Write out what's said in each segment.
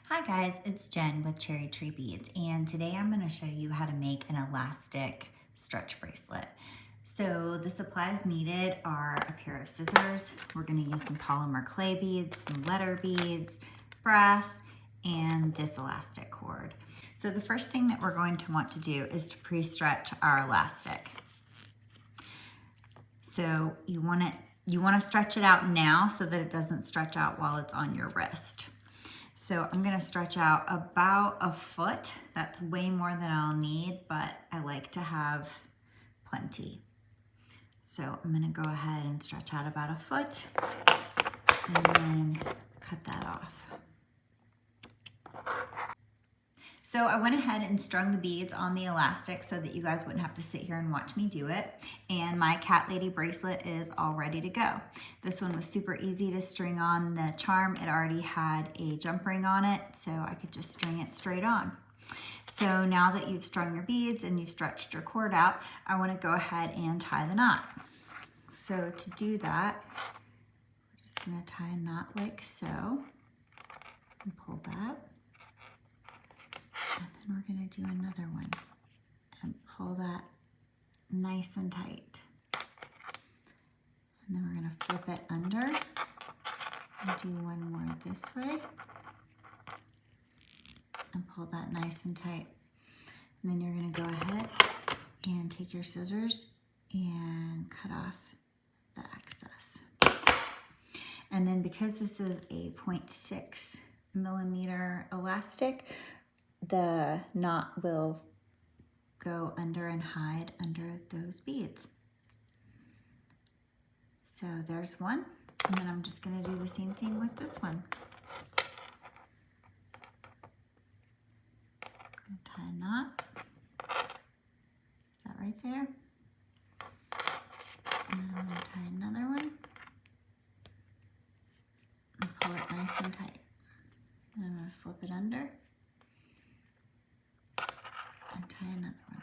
Hi guys, it's Jen with Cherry Tree Beads, and today I'm going to show you how to make an elastic stretch bracelet. So the supplies needed are a pair of scissors. We're going to use some polymer clay beads, some letter beads, brass, and this elastic cord. So the first thing that we're going to want to do is to pre-stretch our elastic. So you want to stretch it out now so that it doesn't stretch out while it's on your wrist. So I'm gonna stretch out about a foot. That's way more than I'll need, but I like to have plenty. So I'm gonna go ahead and stretch out about a foot and then cut that off. So I went ahead and strung the beads on the elastic so that you guys wouldn't have to sit here and watch me do it. And my Cat Lady bracelet is all ready to go. This one was super easy to string on the charm. It already had a jump ring on it, so I could just string it straight on. So now that you've strung your beads and you've stretched your cord out, I want to go ahead and tie the knot. So to do that, we're just going to tie a knot like so and pull that. And then we're going to do another one and pull that nice and tight. And then we're going to flip it under and do one more this way and pull that nice and tight. And then you're going to go ahead and take your scissors and cut off the excess. And then because this is a 0.6 millimeter elastic, the knot will go under and hide under those beads. So there's one, and then I'm just going to do the same thing with this one. I'm going to tie a knot, that right there, and then I'm going to tie another one and pull it nice and tight. Then I'm going to flip it under and tie another one.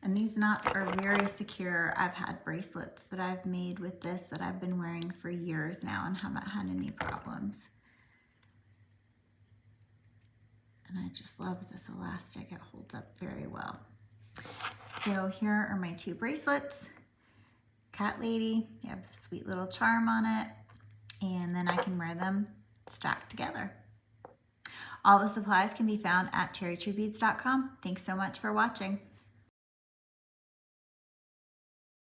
And these knots are very secure. I've had bracelets that I've made with this that I've been wearing for years now and haven't had any problems. And I just love this elastic. It holds up very well. So here are my two bracelets. Cat Lady, you have the sweet little charm on it, and then I can wear them stacked together. All the supplies can be found at cherrytreebeads.com. Thanks so much for watching.